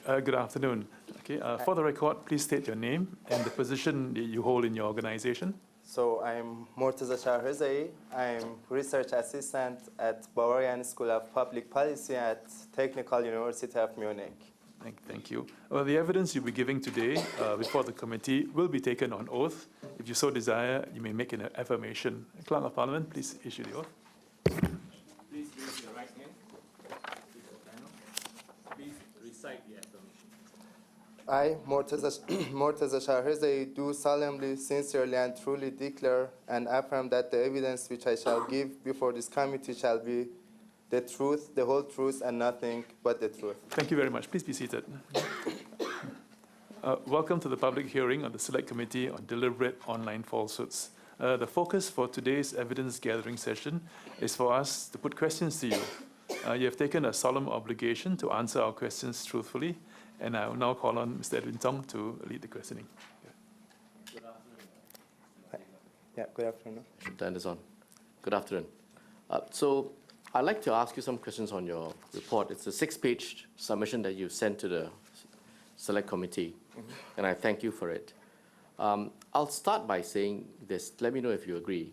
Good afternoon. Okay, for the record, please state your name and the position that you hold in your organization. So I'm Morteza Shahrezaye. I'm research assistant at Bavarian School of Public Policy at Technical University of Munich. Thank you. Well, the evidence you'll be giving today before the committee will be taken on oath. If you so desire, you may make an affirmation. Clerk of Parliament, please issue the oath. Please raise your right hand. Please recite the affirmation. I, Morteza Shahrezaye, do solemnly, sincerely, and truly declare and affirm that the evidence which I shall give before this committee shall be the truth, the whole truth, and nothing but the truth. Thank you very much. Please be seated. Welcome to the public hearing on the Select Committee on Deliberate Online Falsehoods. The focus for today's evidence gathering session is for us to put questions to you. You have taken a solemn obligation to answer our questions truthfully, and I will now call on Mr. Edwin Tong to lead the questioning. Good afternoon. Yeah, good afternoon. Should turn this on. Good afternoon. So I'd like to ask you some questions on your report. It's a 6-page submission that you've sent to the Select Committee, and I thank you for it. I'll start by saying this. Let me know if you agree.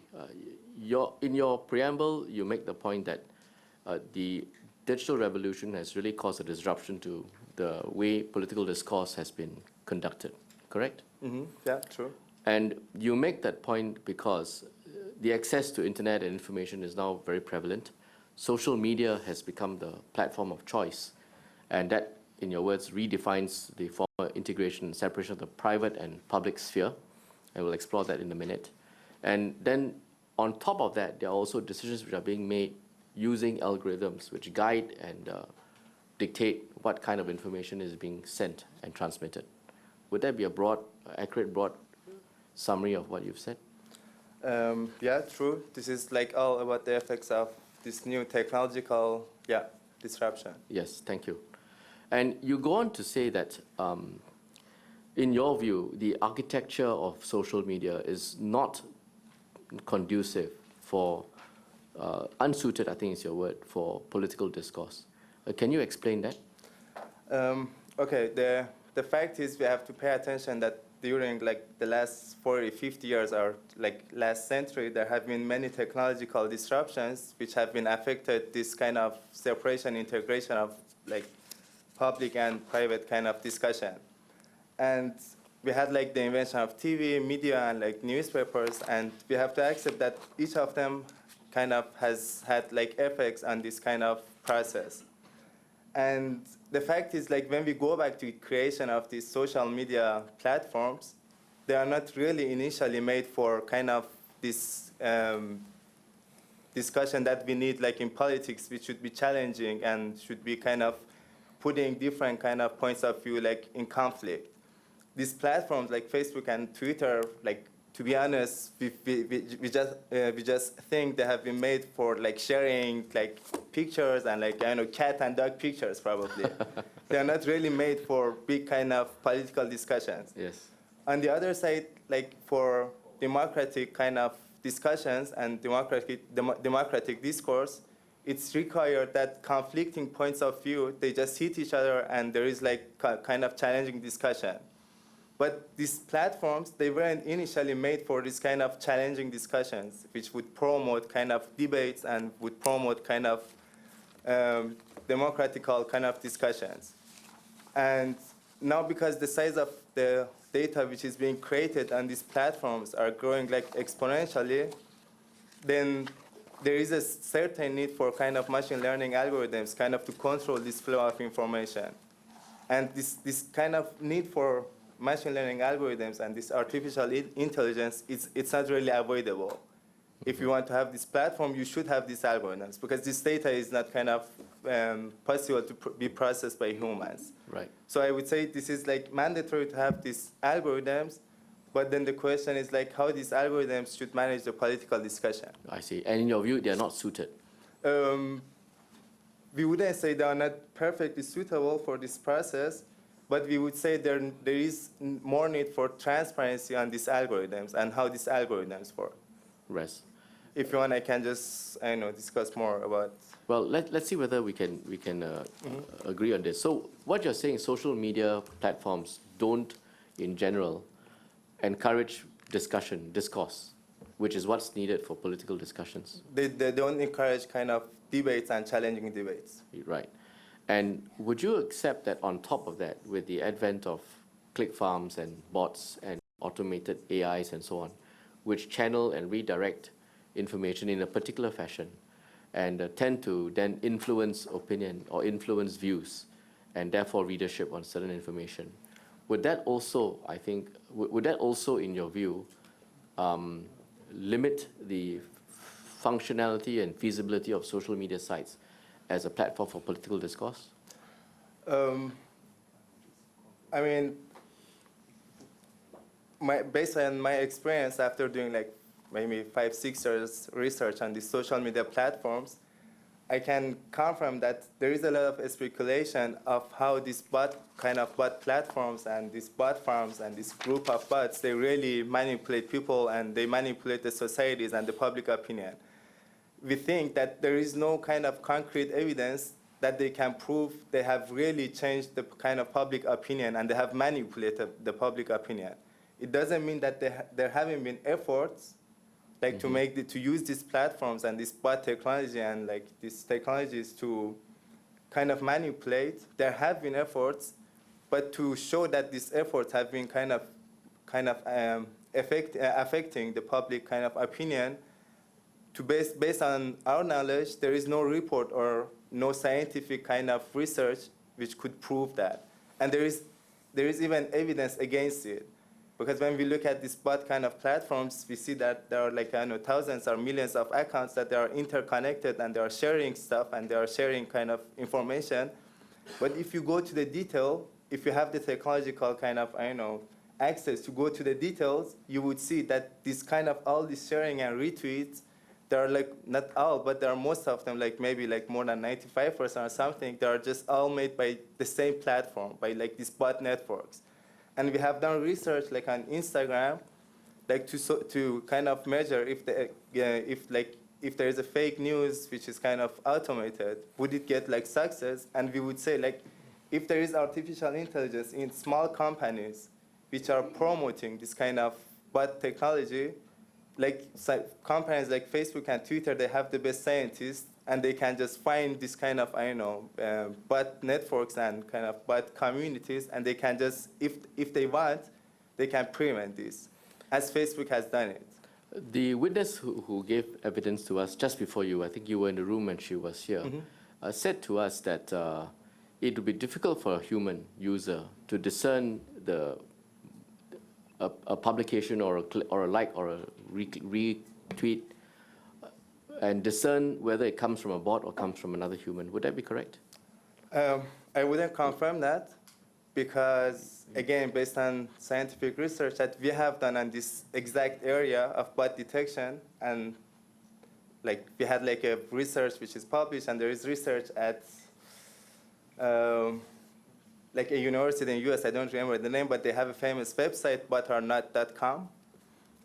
In your preamble, you make the point that the digital revolution has really caused a disruption to the way political discourse has been conducted, correct? Yeah, true. And you make that point because the access to internet and information is now very prevalent. Social media has become the platform of choice, and that, in your words, redefines the former integration and separation of the private and public sphere. And we'll explore that in a minute. And then on top of that, there are also decisions which are being made using algorithms which guide and dictate what kind of information is being sent and transmitted. Would that be a accurate, broad summary of what you've said? Yeah, true. This is like all about the effects of this new technological, disruption. Yes, thank you. And you go on to say that, in your view, the architecture of social media is not conducive for, unsuited, I think is your word, for political discourse. Can you explain that? Okay, the fact is we have to pay attention that during the last 40, 50 years or last century, there have been many technological disruptions which have been affected this kind of separation, integration of public and private kind of discussion. And we had the invention of TV, media, and newspapers, and we have to accept that each of them kind of has had effects on this kind of process. And the fact is, when we go back to the creation of these social media platforms, they are not really initially made for kind of this discussion that we need, in politics, which should be challenging and should be kind of putting different kind of points of view in conflict. These platforms like Facebook and Twitter, to be honest, we just think they have been made for sharing pictures and cat and dog pictures probably. They are not really made for big kind of political discussions. Yes. On the other side, for democratic kind of discussions and democratic discourse, it's required that conflicting points of view, they just hit each other and there is kind of challenging discussion. But these platforms, they weren't initially made for this kind of challenging discussions, which would promote kind of debates and would promote kind of democratical kind of discussions. And now because the size of the data which is being created on these platforms are growing exponentially, then there is a certain need for kind of machine learning algorithms kind of to control this flow of information. And this kind of need for machine learning algorithms and this artificial intelligence, it's not really avoidable. If you want to have this platform, you should have these algorithms because this data is not kind of possible to be processed by humans. Right. So I would say this is mandatory to have these algorithms, but then the question is how these algorithms should manage the political discussion. I see. And in your view, they are not suited? We wouldn't say they are not perfectly suitable for this process, but we would say there is more need for transparency on these algorithms and how these algorithms work. Yes. if you want, I can just, discuss more about. Well, let's see whether we can agree on this. So what you're saying, social media platforms don't, in general, encourage discourse, which is what's needed for political discussions. They don't encourage kind of debates and challenging debates. Right. And would you accept that on top of that, with the advent of click farms and bots and automated AIs and so on, which channel and redirect information in a particular fashion and tend to then influence opinion or influence views and therefore readership on certain information, would that also, I think, would that also, in your view, limit the functionality and feasibility of social media sites as a platform for political discourse? I mean, based on my experience after doing like maybe 5-6 years research on these social media platforms, I can confirm that there is a lot of speculation of how these bot platforms and these bot farms and this group of bots, they really manipulate people and they manipulate the societies and the public opinion. We think that there is no kind of concrete evidence that they can prove they have really changed the kind of public opinion and they have manipulated the public opinion. It doesn't mean that there haven't been efforts like to use these platforms and this bot technology and like these technologies to kind of manipulate. There have been efforts, but to show that these efforts have been kind of affecting the public kind of opinion, based on our knowledge, there is no report or no scientific kind of research which could prove that. And there is even evidence against it. Because when we look at these bot kind of platforms, we see that there are like thousands or millions of accounts that they are interconnected and they are sharing stuff and they are sharing kind of information. But if you go to the detail, if you have the technological kind of access to go to the details, you would see that this kind of all this sharing and retweets, there are like not all, but there are most of them, like maybe like more than 95% or something. They are just all made by the same platform, by like these bot networks. And we have done research like on Instagram, like to kind of measure if there is a fake news which is kind of automated, would it get like success? And we would say like if there is artificial intelligence in small companies which are promoting this kind of bot technology, like companies like Facebook and Twitter, they have the best scientists and they can just find this kind of, bot networks and kind of bot communities, and they can just, if they want, they can prevent this, as Facebook has done it. The witness who gave evidence to us just before you, I think you were in the room when she was here, said to us that it would be difficult for a human user to discern a publication or a like or a retweet and discern whether it comes from a bot or comes from another human. Would that be correct? I wouldn't confirm that because, again, based on scientific research that we have done on this exact area of bot detection, and like we had like a research which is published, and there is research at like a university in the US, I don't remember the name, but they have a famous website, botornot.com.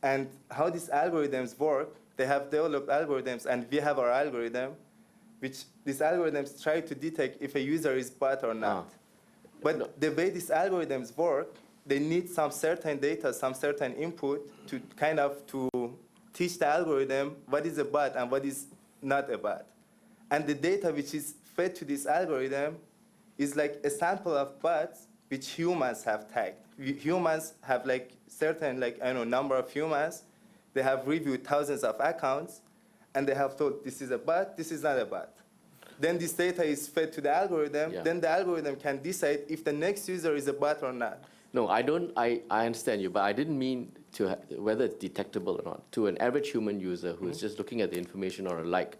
And how these algorithms work, they have developed algorithms, and we have our algorithm, which these algorithms try to detect if a user is bot or not. But the way these algorithms work, they need some certain data, some certain input to kind of to teach the algorithm what is a bot and what is not a bot. And the data which is fed to this algorithm is like a sample of bots which humans have tagged. Humans have like certain number of humans. They have reviewed thousands of accounts, and they have told this is a bot, this is not a bot. Then this data is fed to the algorithm. Yeah. Then the algorithm can decide if the next user is a bot or not. No, I don't. I understand you, but I didn't mean to whether it's detectable or not. To an average human user who is just looking at the information or a like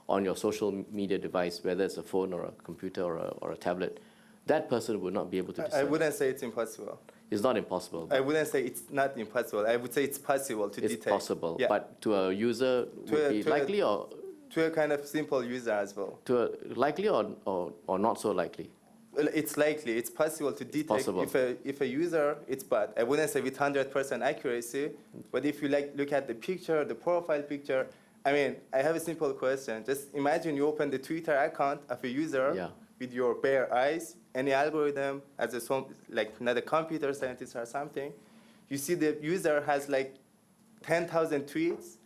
on your social media device, whether it's a phone or a computer or a tablet, that person would not be able to discern. I wouldn't say it's impossible. It's not impossible. I wouldn't say it's not impossible. I would say it's possible to detect. It's possible, Yeah. but to a user, would it be likely or to a kind of simple user as well. to a likely or not so likely? Well, it's likely. It's possible to detect possible. if a user it's bad. I wouldn't say with 100% accuracy, but if you look at the picture, the profile picture, I mean, I have a simple question. Just imagine you open the Twitter account of a user Yeah. with your bare eyes, any algorithm, as a like not a computer scientist or something. You see the user has like 10,000 tweets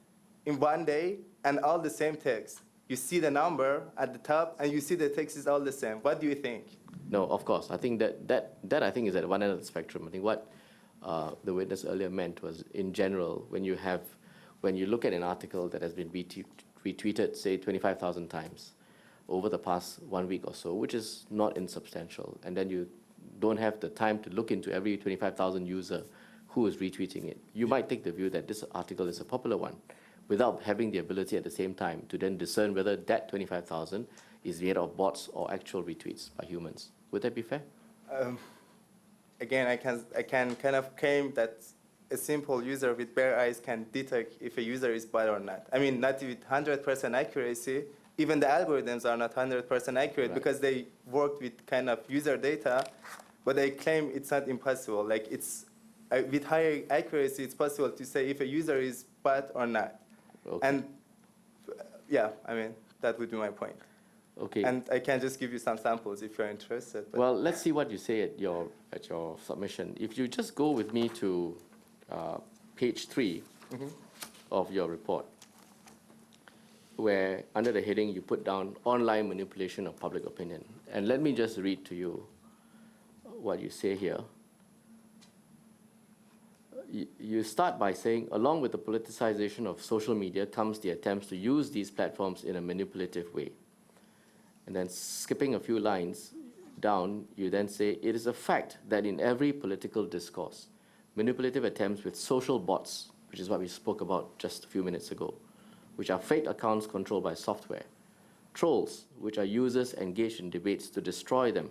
in one day and all the same text. You see the number at the top and you see the text is all the same. What do you think? No, of course. I think that I think is at one end of the spectrum. I think what the witness earlier meant was, in general, when you look at an article that has been retweeted, say, 25,000 times over the past 1 week or so, which is not insubstantial, and then you don't have the time to look into every 25,000 user who is retweeting it, you might take the view that this article is a popular one, without having the ability at the same time to then discern whether that 25,000 is made of bots or actual retweets by humans. Would that be fair? Again, I can kind of claim that a simple user with bare eyes can detect if a user is bot or not. I mean, not with 100% accuracy. Even the algorithms are not 100% accurate, Right. because they work with kind of user data, but they claim it's not impossible. Like it's with higher accuracy, it's possible to say if a user is bot or not. Okay. And yeah, I mean, that would be my point. Okay. And I can just give you some samples if you're interested. But Well, let's see what you say at your submission. If you just go with me to page 3 of your report, where under the heading you put down online manipulation of public opinion. And let me just read to you what you say here. You start by saying, along with the politicization of social media comes the attempts to use these platforms in a manipulative way. And then skipping a few lines down, you then say, it is a fact that in every political discourse, manipulative attempts with social bots, which is what we spoke about just a few minutes ago, which are fake accounts controlled by software, trolls, which are users engaged in debates to destroy them,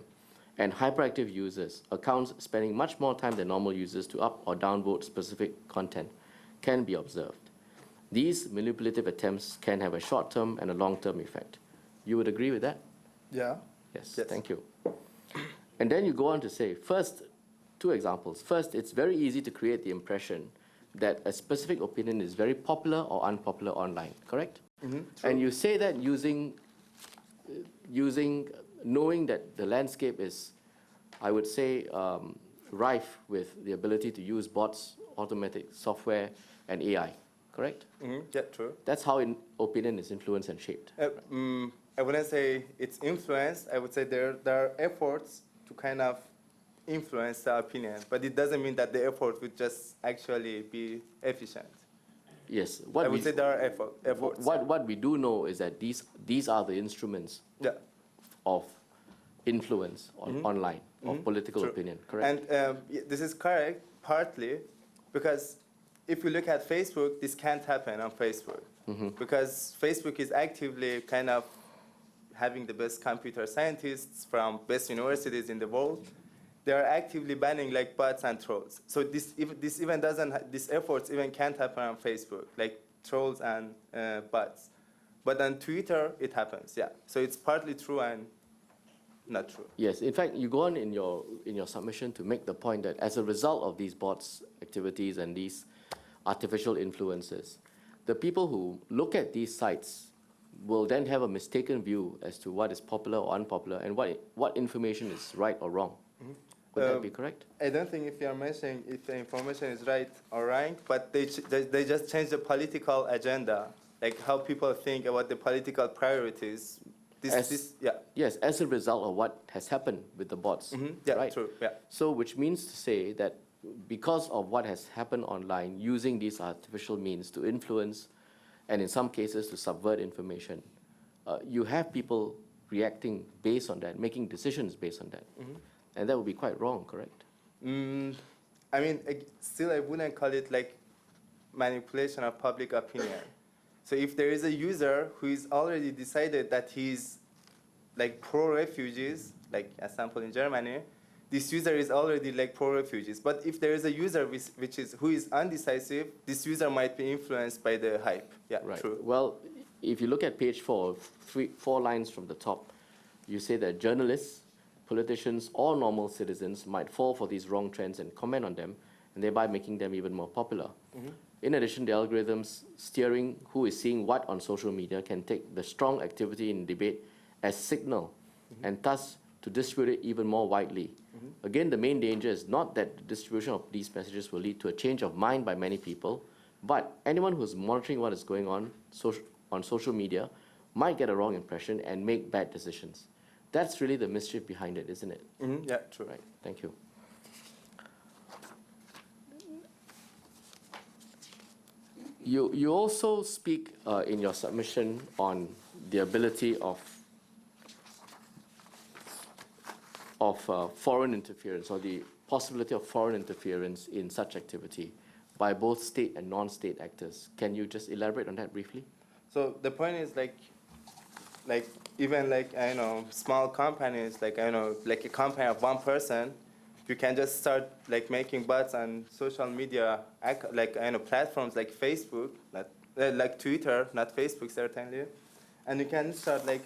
and hyperactive users, accounts spending much more time than normal users to up or downvote specific content, can be observed. These manipulative attempts can have a short-term and a long-term effect. You would agree with that? yeah. Yes, Yes. thank you. And then you go on to say, first, 2 examples. First, it's very easy to create the impression that a specific opinion is very popular or unpopular online, correct? And you say that using knowing that the landscape is, I would say, rife with the ability to use bots, automatic software, and AI, correct? Yeah, true. That's how opinion is influenced and shaped. I wouldn't say it's influenced. I would say there are efforts to kind of influence the opinion, but it doesn't mean that the effort would just actually be efficient. Yes. I would say there are efforts. What we do know is that these are the instruments Yeah. of influence online, of political True. opinion, correct? And this is correct, partly, because if you look at Facebook, this can't happen on Facebook. Because Facebook is actively kind of having the best computer scientists from best universities in the world. They are actively banning like bots and trolls. So this efforts even can't happen on Facebook, like trolls and bots. But on Twitter, it happens, yeah. So it's partly true and not true. Yes, in fact, you go on in your submission to make the point that as a result of these bots activities and these artificial influences, the people who look at these sites will then have a mistaken view as to what is popular or unpopular and what information is right or wrong. Would that be correct? I don't think if you're mentioning if the information is right or wrong, but they just change the political agenda, like how people think about the political priorities. Yes, as a result of what has happened with the bots, Yeah, right? true, yeah. So which means to say that because of what has happened online, using these artificial means to influence and in some cases to subvert information, you have people reacting based on that, making decisions based on that. And that would be quite wrong, correct? I mean, still I wouldn't call it like manipulation of public opinion. So if there is a user who is already decided that he's like pro-refugees, like a sample in Germany, this user is already like pro-refugees. But if there is a user who is undecisive, this user might be influenced by the hype. Yeah, Right. true. Well, if you look at page 4, 4 lines from the top, you say that journalists, politicians, or normal citizens might fall for these wrong trends and comment on them, and thereby making them even more popular. Mm-hmm. In addition, the algorithms steering who is seeing what on social media can take the strong activity in debate as signal, and thus to distribute it even more widely. Again, the main danger is not that the distribution of these messages will lead to a change of mind by many people, but anyone who's monitoring what is going on social media might get a wrong impression and make bad decisions. That's really the mischief behind it, isn't it? Mm-hmm. Yeah, true. Right, thank you. You also speak in your submission on the ability of foreign interference, or the possibility of foreign interference in such activity by both state and non-state actors. Can you just elaborate on that briefly? So the point is like even like I know small companies, like I know like a company of one person, you can just start like making bots on social media, like I know platforms like Facebook, like Twitter, not Facebook certainly, and you can start like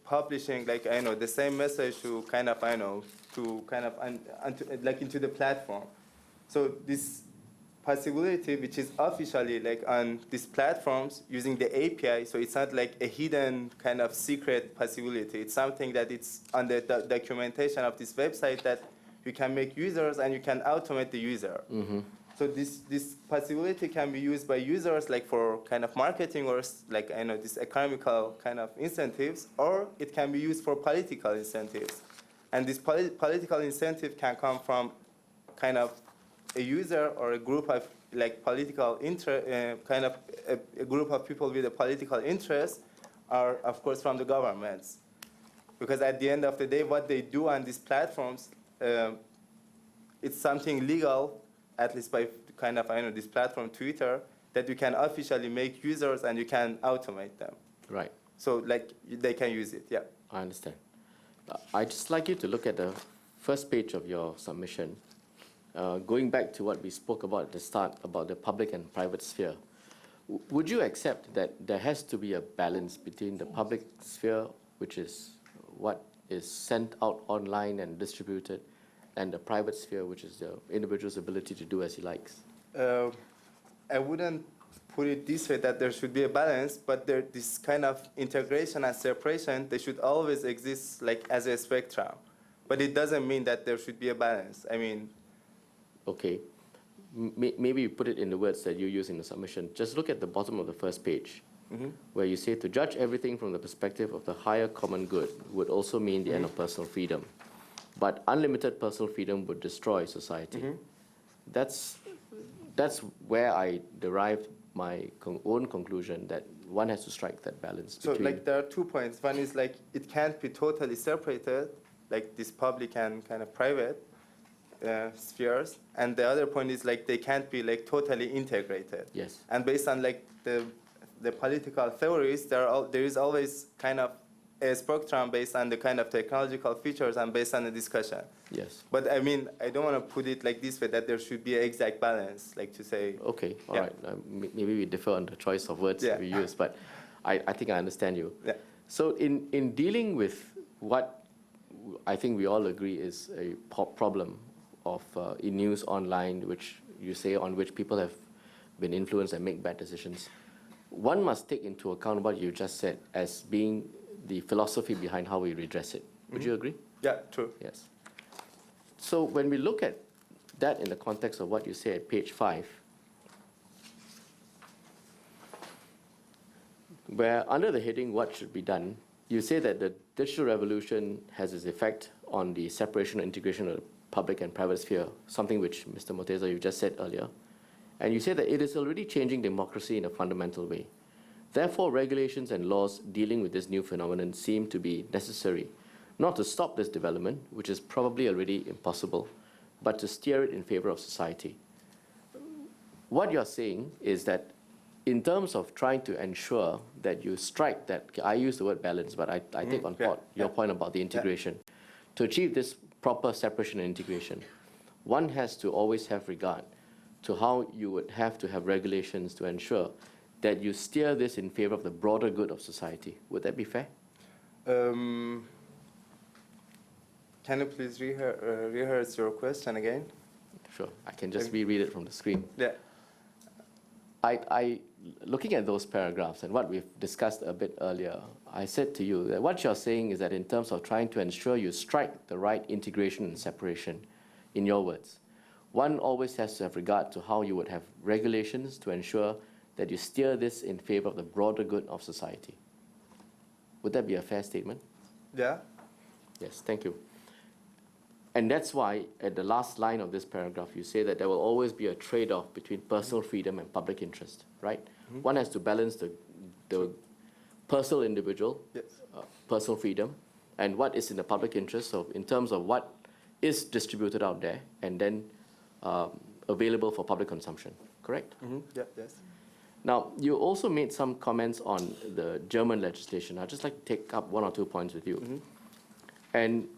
publishing like I know the same message to kind of like into the platform. So this possibility, which is officially like on these platforms using the API, so it's not like a hidden kind of secret possibility. It's something that it's on the documentation of this website that you can make users and you can automate the user. Mm-hmm. So this possibility can be used by users like for kind of marketing or like I know this economical kind of incentives, or it can be used for political incentives. And this political incentive can come from kind of a user or a group of like political kind of a group of people with a political interest, or of course from the governments. Because at the end of the day, what they do on these platforms, it's something legal, at least by kind of, I know, this platform, Twitter, that you can officially make users and you can automate them. Right. So like they can use it, yeah. I understand. I'd just like you to look at the first page of your submission. Going back to what we spoke about at the start about the public and private sphere, would you accept that there has to be a balance between the public sphere, which is what is sent out online and distributed, and the private sphere, which is the individual's ability to do as he likes? I wouldn't put it this way, that there should be a balance, but this kind of integration and separation, they should always exist like as a spectrum. But it doesn't mean that there should be a balance. I mean, okay. Maybe you put it in the words that you use in the submission. Just look at the bottom of the first page, where you say to judge everything from the perspective of the higher common good would also mean the end of personal freedom. But unlimited personal freedom would destroy society. That's where I derived my own conclusion that one has to strike that balance. So like there are 2 points. One is like it can't be totally separated, like this public and kind of private spheres. And the other point is like they can't be like totally integrated. Yes. And based on like the political theories, there is always kind of a spectrum based on the kind of technological features and based on the discussion. Yes. But I mean, I don't want to put it like this way, that there should be an exact balance, like to say. Okay, all yeah. right. Maybe we differ on the choice of words Yeah. we use, but I think I understand you. Yeah. So in dealing with what I think we all agree is a problem of in news online, which you say on which people have been influenced and make bad decisions, one must take into account what you just said as being the philosophy behind how we redress it. Would you agree? Yeah, true. Yes. So when we look at that in the context of what you say at page 5, where under the heading, what should be done, you say that the digital revolution has its effect on the separation and integration of the public and private sphere, something which Mr. Morteza, you just said earlier. And you say that it is already changing democracy in a fundamental way. Therefore, regulations and laws dealing with this new phenomenon seem to be necessary, not to stop this development, which is probably already impossible, but to steer it in favor of society. What you're saying is that in terms of trying to ensure that you strike that, I use the word balance, but I take on board your point about the integration. To achieve this proper separation and integration, one has to always have regard to how you would have to have regulations to ensure that you steer this in favor of the broader good of society. Would that be fair? Can you please rehearse your question again? sure. I can just reread it from the screen. Yeah. Looking at those paragraphs and what we've discussed a bit earlier, I said to you that what you're saying is that in terms of trying to ensure you strike the right integration and separation, in your words, one always has to have regard to how you would have regulations to ensure that you steer this in favor of the broader good of society. Would that be a fair statement? Yeah. Yes, thank you. And that's why at the last line of this paragraph, you say that there will always be a trade-off between personal freedom and public interest, right? Mm-hmm. One has to balance the personal individual, Yes. personal freedom, and what is in the public interest, so in terms of what is distributed out there and then available for public consumption, correct? Mm-hmm. Yeah, yes. Now, you also made some comments on the German legislation. I'd just like to take up 1 or 2 points with you. Mm-hmm. And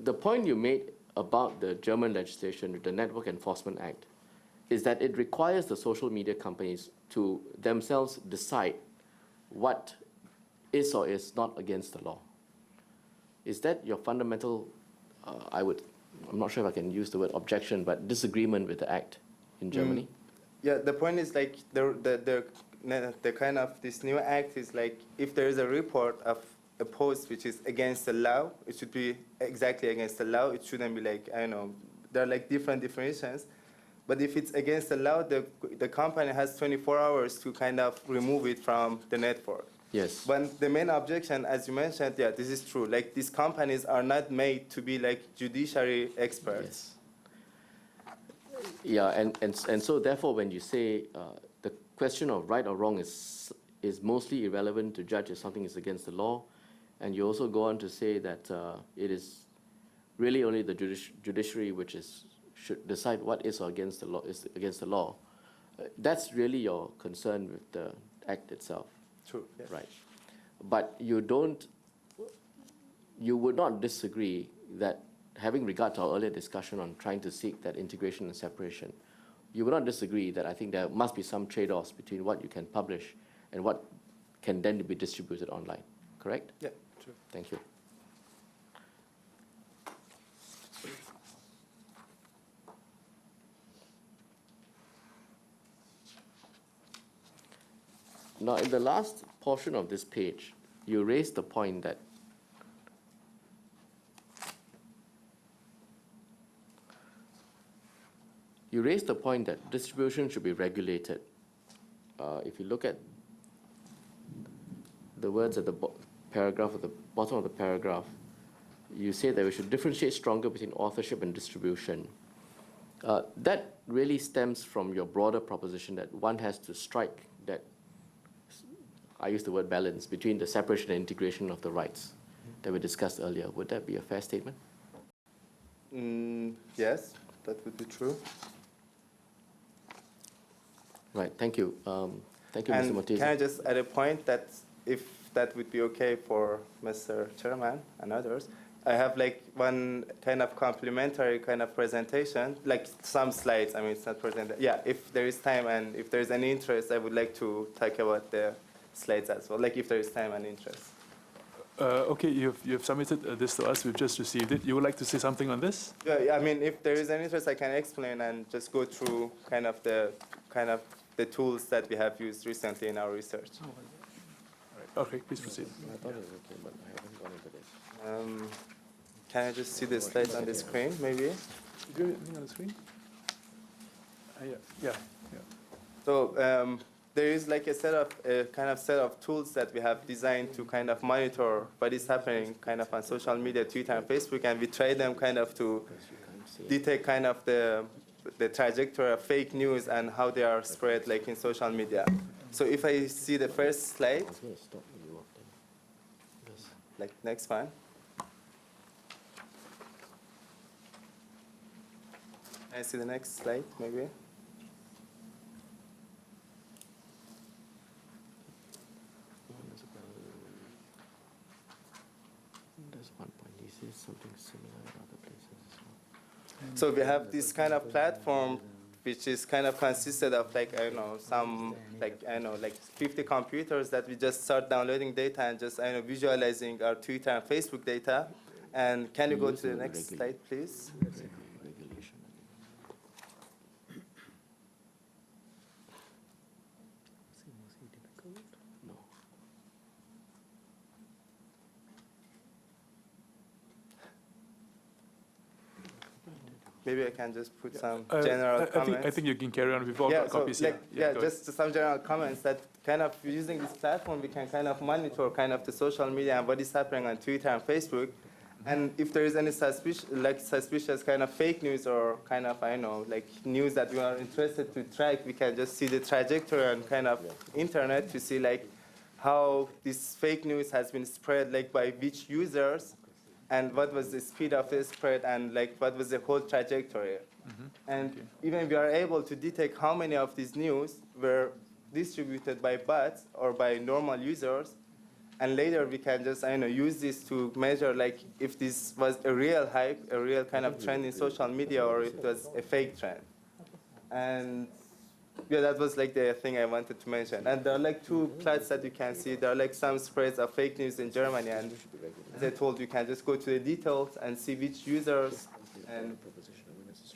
the point you made about the German legislation, the Network Enforcement Act, is that it requires the social media companies to themselves decide what is or is not against the law. Is that your fundamental, I'm not sure if I can use the word objection, but disagreement with the act in Germany? Yeah, the point is like the kind of this new act is like if there is a report of a post which is against the law, it should be exactly against the law. It shouldn't be like, I don't know, there are like different definitions. But if it's against the law, the company has 24 hours to kind of remove it from the network. Yes. But the main objection, as you mentioned, yeah, this is true. Like these companies are not made to be like judiciary experts. Yes. Yeah, and so therefore when you say the question of right or wrong is mostly irrelevant to judge if something is against the law, and you also go on to say that it is really only the judiciary which should decide what is or against the law. That's really your concern with the act itself. True. Yes. Right. But you would not disagree that, having regard to our earlier discussion on trying to seek that integration and separation, you would not disagree that I think there must be some trade-offs between what you can publish and what can then be distributed online, correct? Yeah, true. Thank you. Now, in the last portion of this page, you raised the point that distribution should be regulated. If you look at the words at the paragraph at the bottom of the paragraph, you say that we should differentiate stronger between authorship and distribution. That really stems from your broader proposition that one has to strike that, I use the word balance, between the separation and integration of the rights that we discussed earlier. Would that be a fair statement? Yes, that would be true. Right, thank you. Thank you, And Mr. Morteza. can I just add a point that if that would be okay for Mr. Chairman and others, I have like one kind of complimentary kind of presentation, like some slides. I mean, it's not presented. Yeah, if there is time and if there is any interest, I would like to talk about the slides as well, like if there is time and interest. Okay, you've submitted this to us. We've just received it. You would like to say something on this? Yeah, I mean, if there is any interest, I can explain and just go through kind of the tools that we have used recently in our research. Okay, please proceed. I thought it was okay, but I haven't gone into this. Can I just see the slides on the screen, maybe? Do you have anything on the screen? Yeah. So there is like a set of tools that we have designed to kind of monitor what is happening kind of on social media, Twitter and Facebook, and we try them kind of to detect kind of the trajectory of fake news and how they are spread like in social media. So if I see the first slide, I was going to stop you off then. Yes. like next one. Can I see the next slide, maybe? There's one point. He says something similar in other places as well. So we have this kind of platform which is kind of consisted of like, I don't know, some, like, I don't know, like 50 computers that we just start downloading data and just, I don't know, visualizing our Twitter and Facebook data. And can you go to the next slide, please? Regulation. maybe I can just put some I general comments. I think you can carry on. We've all got copies like, here. Go ahead. just some general comments that kind of using this platform, we can kind of monitor kind of the social media and what is happening on Twitter and Facebook. And if there is any suspicious kind of fake news or kind of, I don't know, like news that we are interested to track, we can just see the trajectory on kind of internet to see like how this fake news has been spread, like by which users, and what was the speed of the spread, and like what was the whole trajectory. And even we are able to detect how many of these news were distributed by bots or by normal users. And later we can just, I know, use this to measure like if this was a real hype, a real kind of trend in social media, or if it was a fake trend. And yeah, that was like the thing I wanted to mention. And there are like two plots that you can see. There are like some spreads of fake news in Germany. And as I told you, can just go to the details and see which users, and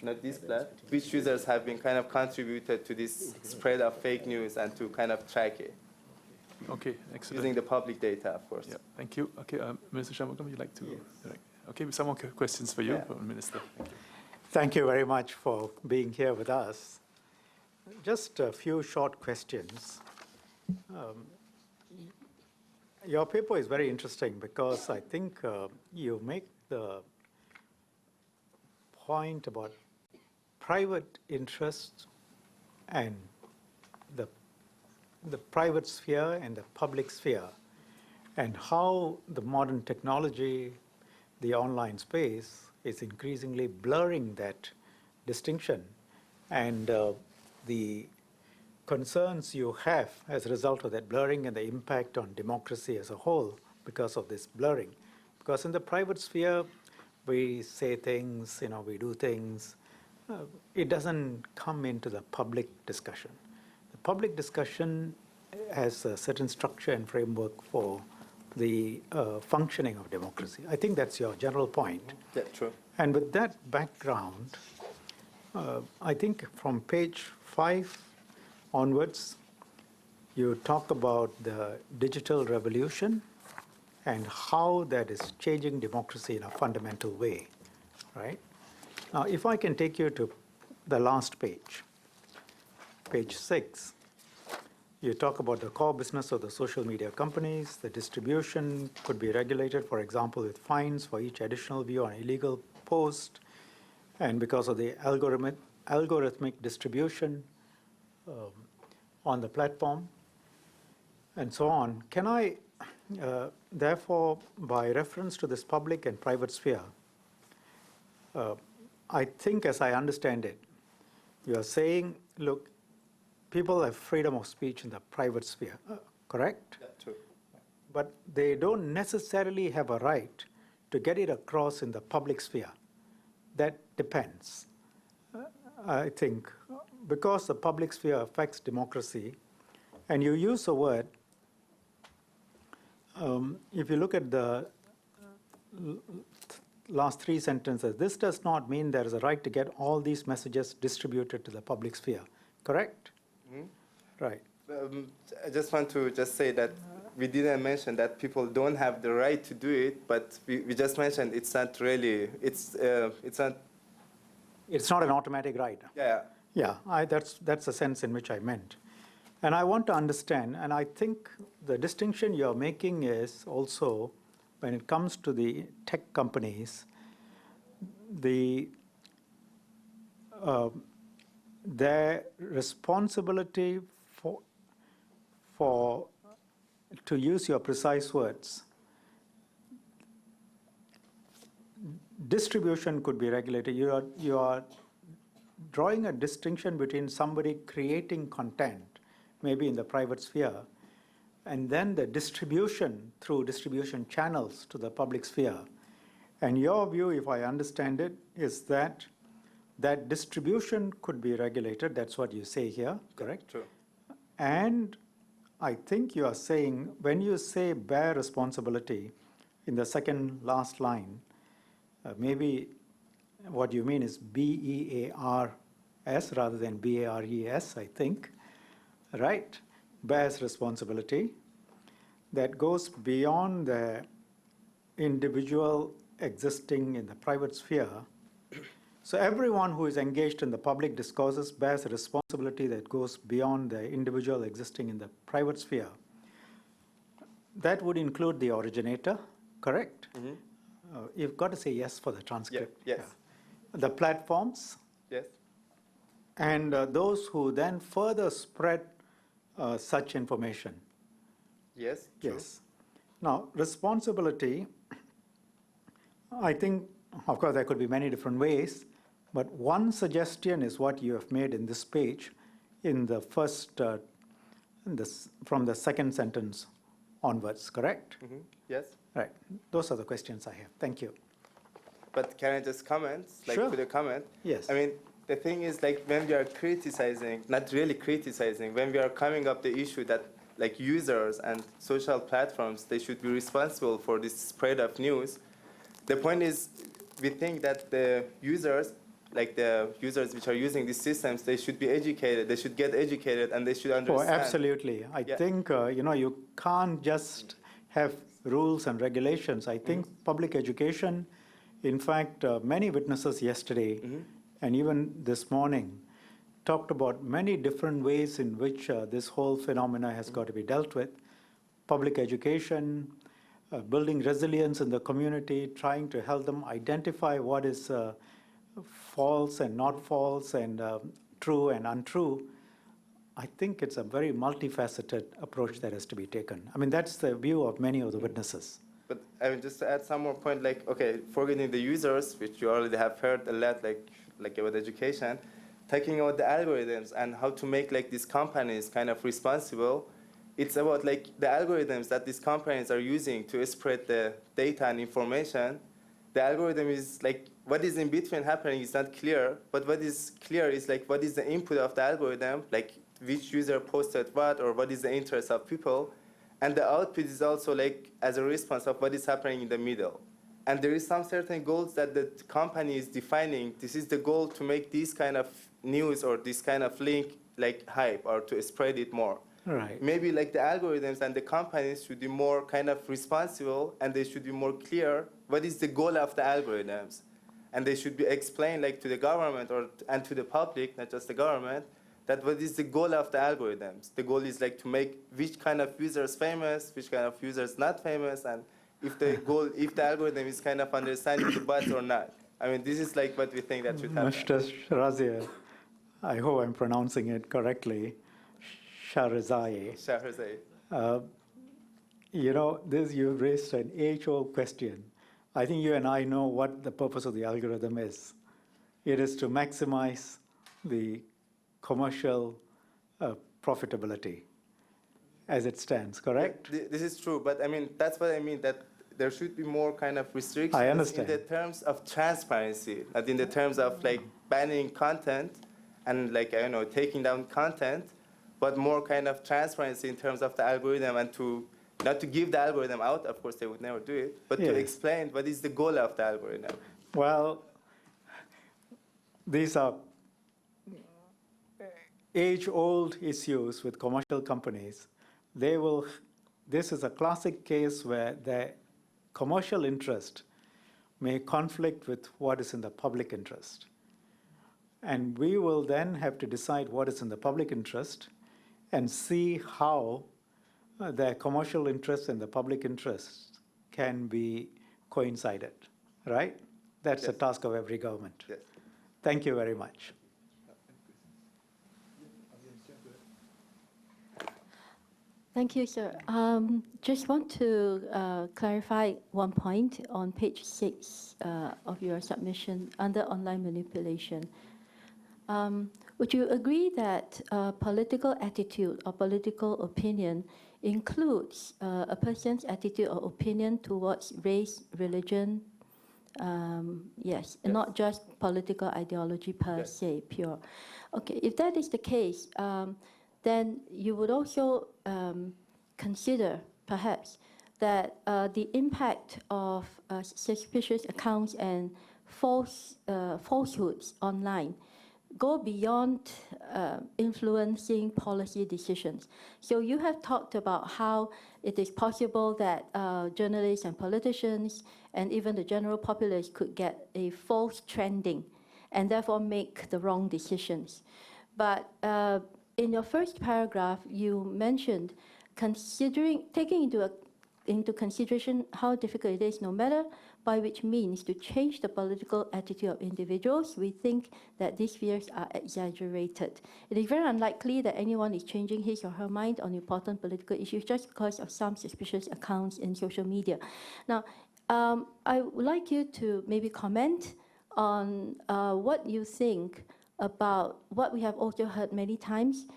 not this plot, which users have been kind of contributed to this spread of fake news and to kind of track it. Okay, excellent. Using the public data, of course. Yeah, thank you. Okay, Minister Shanmugam, would you like to? Direct? Okay, some more questions for you, Minister. Thank you. Thank you very much for being here with us. Just a few short questions. Your paper is very interesting because I think you make the point about private interest and the private sphere and the public sphere, and how the modern technology, the online space, is increasingly blurring that distinction, and the concerns you have as a result of that blurring and the impact on democracy as a whole because of this blurring. Because in the private sphere, we say things, we do things. It doesn't come into the public discussion. The public discussion has a certain structure and framework for the functioning of democracy. I think that's your general point. Yeah, true. And with that background, I think from page 5 onwards, you talk about the digital revolution and how that is changing democracy in a fundamental way, right? Now, if I can take you to the last page, page 6, you talk about the core business of the social media companies. The distribution could be regulated, for example, with fines for each additional view on illegal post, and because of the algorithmic distribution on the platform, and so on. Can I, therefore, by reference to this public and private sphere, I think, as I understand it, you are saying, look, people have freedom of speech in the private sphere, correct? That's true. But they don't necessarily have a right to get it across in the public sphere. That depends. I think, because the public sphere affects democracy, and you use the word, if you look at the last 3 sentences, this does not mean there is a right to get all these messages distributed to the public sphere, correct? Mm-hmm. Right. I just want to just say that we didn't mention that people don't have the right to do it, but we just mentioned it's not really, it's not. It's not an automatic right. Yeah. Yeah, that's the sense in which I meant. And I want to understand, and I think the distinction you're making is also, when it comes to the tech companies, their responsibility to use your precise words, distribution could be regulated. You are drawing a distinction between somebody creating content, maybe in the private sphere, and then the distribution through distribution channels to the public sphere. And your view, if I understand it, is that that distribution could be regulated. That's what you say here, correct? True. And I think you are saying, when you say bear responsibility in the second last line, maybe what you mean is B-E-A-R-S rather than B-A-R-E-S, I think, right? Bears responsibility that goes beyond the individual existing in the private sphere. So everyone who is engaged in the public discourses bears a responsibility that goes beyond the individual existing in the private sphere. That would include the originator, correct? You've got to say yes for the transcript. Yes. Yeah. The platforms, Yes. and those who then further spread such information. Yes. True. Yes. Now, responsibility, I think, of course, there could be many different ways, but one suggestion is what you have made in this page in the first, from the second sentence onwards, correct? Yes. Right. Those are the questions I have. Thank you. But can I just comment? Like, Sure. put a comment? Yes. I mean, the thing is, like, when we are criticizing, not really criticizing, when we are coming up the issue that, like, users and social platforms, they should be responsible for this spread of news, the point is, we think that the users, like the users which are using these systems, they should be educated, they should get educated, and they should Oh, understand. absolutely. I think, you can't just have rules and regulations. I think public education, in fact, many witnesses yesterday and even this morning talked about many different ways in which this whole phenomena has got to be dealt with. Public education, building resilience in the community, trying to help them identify what is false and not false and true and untrue. I think it's a very multifaceted approach that has to be taken. I mean, that's the view of many of the witnesses. But I mean, just to add some more point, like, okay, forgetting the users, which you already have heard a lot, like about education, talking about the algorithms and how to make like these companies kind of responsible. It's about like the algorithms that these companies are using to spread the data and information. The algorithm is like, what is in between happening is not clear, but what is clear is like, what is the input of the algorithm, like which user posted what, or what is the interest of people. And the output is also like as a response of what is happening in the middle. And there is some certain goals that the company is defining. This is the goal to make this kind of news or this kind of link like hype or to spread it more. Right. Maybe like the algorithms and the companies should be more kind of responsible, and they should be more clear what is the goal of the algorithms. And they should be explained like to the government and to the public, not just the government, that what is the goal of the algorithms. The goal is like to make which kind of users famous, which kind of users not famous, and if the goal, if the algorithm is kind of understanding the bots or not. I mean, this is like what we think that should happen. Morteza Shahrezaye, I hope I'm pronouncing it correctly, Shahrezaye. Shahrezaye. This you've raised an age-old question. I think you and I know what the purpose of the algorithm is. It is to maximize the commercial profitability as it stands, correct? This is true, but I mean, that's what I mean, that there should be more kind of restrictions I understand. in the terms of transparency, not in the terms of like banning content and like, I don't know, taking down content, but more kind of transparency in terms of the algorithm, and to not to give the algorithm out, of course they would never do it, but to explain what is the goal of the algorithm. Well, these are age-old issues with commercial companies. This is a classic case where the commercial interest may conflict with what is in the public interest. And we will then have to decide what is in the public interest and see how the commercial interest and the public interest can be coincided, right? That's the task of every government. Yes. Thank you very much. Thank you, sir. Just want to clarify one point on page 6 of your submission under online manipulation. Would you agree that political attitude or political opinion includes a person's attitude or opinion towards race, religion? Yes, and not just political ideology per se, pure. Okay, if that is the case, then you would also consider, perhaps, that the impact of suspicious accounts and falsehoods online go beyond influencing policy decisions. So you have talked about how it is possible that journalists and politicians and even the general populace could get a false trending. and therefore make the wrong decisions. But in your first paragraph, you mentioned taking into consideration how difficult it is, no matter by which means, to change the political attitude of individuals. We think that these fears are exaggerated. It is very unlikely that anyone is changing his or her mind on important political issues just because of some suspicious accounts in social media. Now, I would like you to maybe comment on what you think about what we have also heard many times,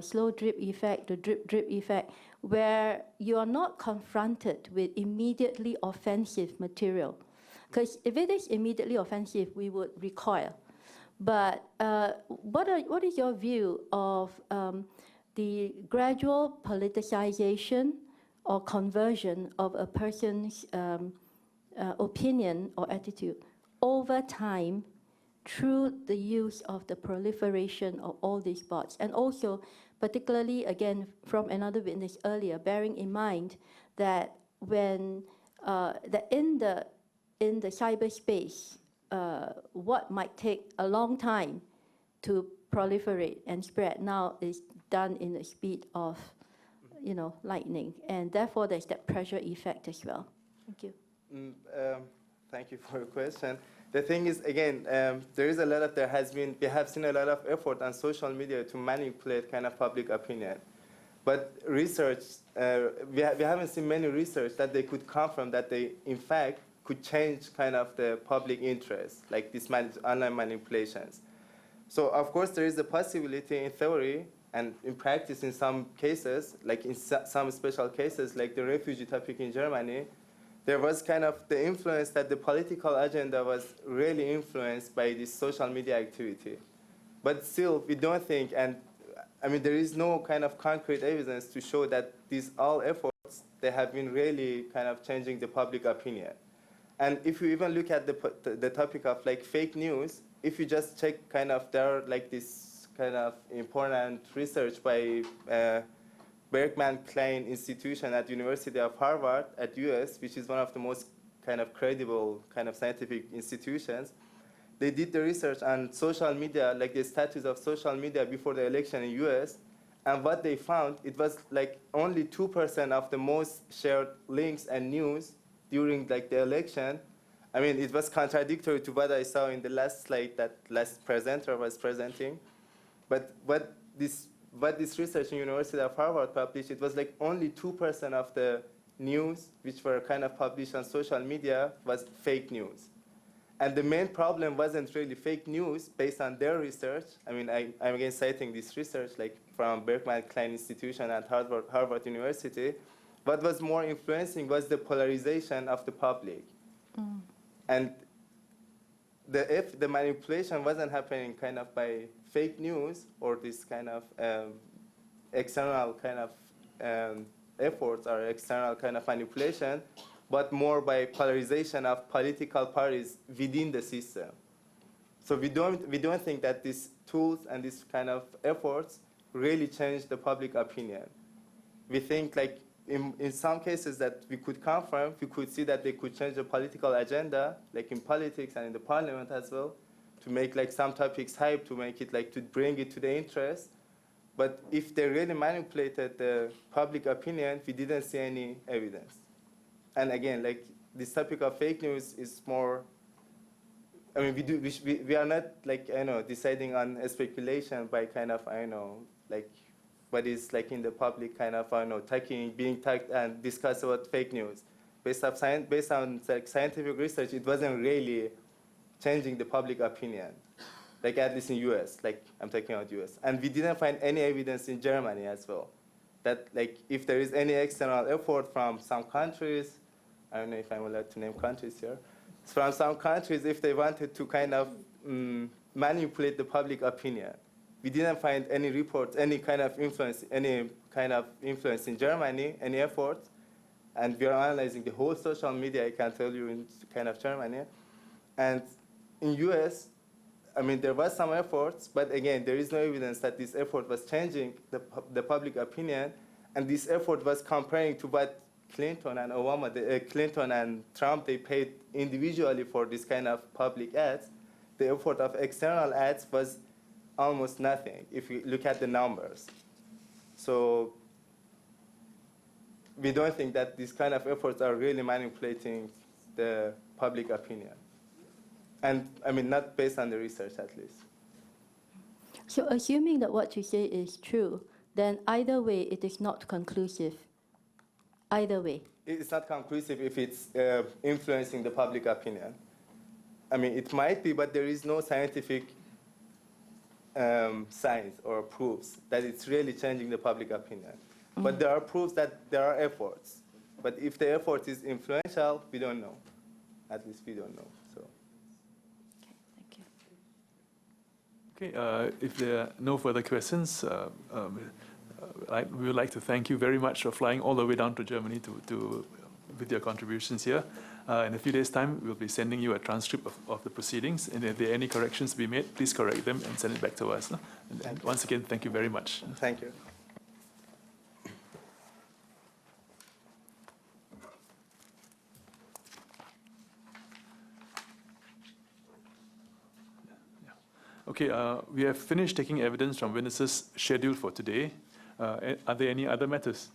slow drip effect, the drip effect, where you are not confronted with immediately offensive material. Because if it is immediately offensive, we would recoil. But what is your view of the gradual politicization or conversion of a person's opinion or attitude over time through the use of the proliferation of all these bots? And also, particularly, again, from another witness earlier, bearing in mind that when that in the cyberspace, what might take a long time to proliferate and spread now is done in the speed of, lightning, and therefore there's that pressure effect as well. Thank you. Thank you for your question. The thing is, again, we have seen a lot of effort on social media to manipulate kind of public opinion. But research, we haven't seen many research that they could confirm that they, in fact, could change kind of the public interest, like these online manipulations. So, of course, there is a possibility in theory and in practice in some cases, like in some special cases, like the refugee topic in Germany, there was kind of the influence that the political agenda was really influenced by this social media activity. But still, we don't think, and I mean, there is no kind of concrete evidence to show that these all efforts, they have been really kind of changing the public opinion. And if you even look at the topic of like fake news, if you just check kind of, there are like this kind of important research by Berkman Klein Institution at University of Harvard at US, which is one of the most kind of credible kind of scientific institutions. They did the research on social media, like the status of social media before the election in US, and what they found, it was like only 2% of the most shared links and news during like the election. I mean, it was contradictory to what I saw in the last slide that last presenter was presenting. But what this research in University of Harvard published, it was like only 2% of the news which were kind of published on social media was fake news. And the main problem wasn't really fake news based on their research. I mean, I'm again citing this research like from Berkman Klein Institution at Harvard University. What was more influencing was the polarization of the public. And if the manipulation wasn't happening kind of by fake news or this kind of external kind of efforts or external kind of manipulation, but more by polarization of political parties within the system. So we don't think that these tools and these kind of efforts really change the public opinion. We think like in some cases that we could confirm, we could see that they could change the political agenda, like in politics and in the parliament as well, to make like some topics hype, to make it like, to bring it to the interest. But if they really manipulated the public opinion, we didn't see any evidence. And again, like this topic of fake news is more, I mean, we are not like, deciding on a speculation by kind of, like what is like in the public kind of, being talked and discussed about fake news. Based on like, scientific research, it wasn't really changing the public opinion, like at least in US, like I'm talking about US. And we didn't find any evidence in Germany as well, that like if there is any external effort from some countries, I don't know if I'm allowed to name countries here, from some countries, if they wanted to kind of manipulate the public opinion. We didn't find any reports, any kind of influence in Germany, any efforts. And we are analyzing the whole social media, I can tell you, in kind of Germany. And in US, I mean, there was some efforts, but again, there is no evidence that this effort was changing the public opinion. And this effort was comparing to what Clinton and Obama, Clinton and Trump, they paid individually for this kind of public ads. the effort of external ads was almost nothing if you look at the numbers. So we don't think that these kind of efforts are really manipulating the public opinion. And I mean, not based on the research at least. So assuming that what you say is true, then either way, it is not conclusive. Either way. It's not conclusive if it's influencing the public opinion. I mean, it might be, but there is no scientific signs or proofs that it's really changing the public opinion. But there are proofs that there are efforts. But if the effort is influential, we don't know. At least we don't know. So. Okay, thank you. Okay, if there are no further questions, we would like to thank you very much for flying all the way down to Germany with your contributions here. In a few days' time, we'll be sending you a transcript of the proceedings, and if there are any corrections to be made, please correct them and send it back to us. And once again, thank you very much. Thank you. Okay, we have finished taking evidence from witnesses scheduled for today. Are there any other matters?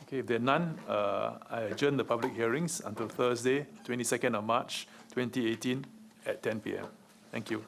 Okay, if there are none, I adjourn the public hearings until Thursday, 22nd of March, 2018 at 10 p.m. Thank you.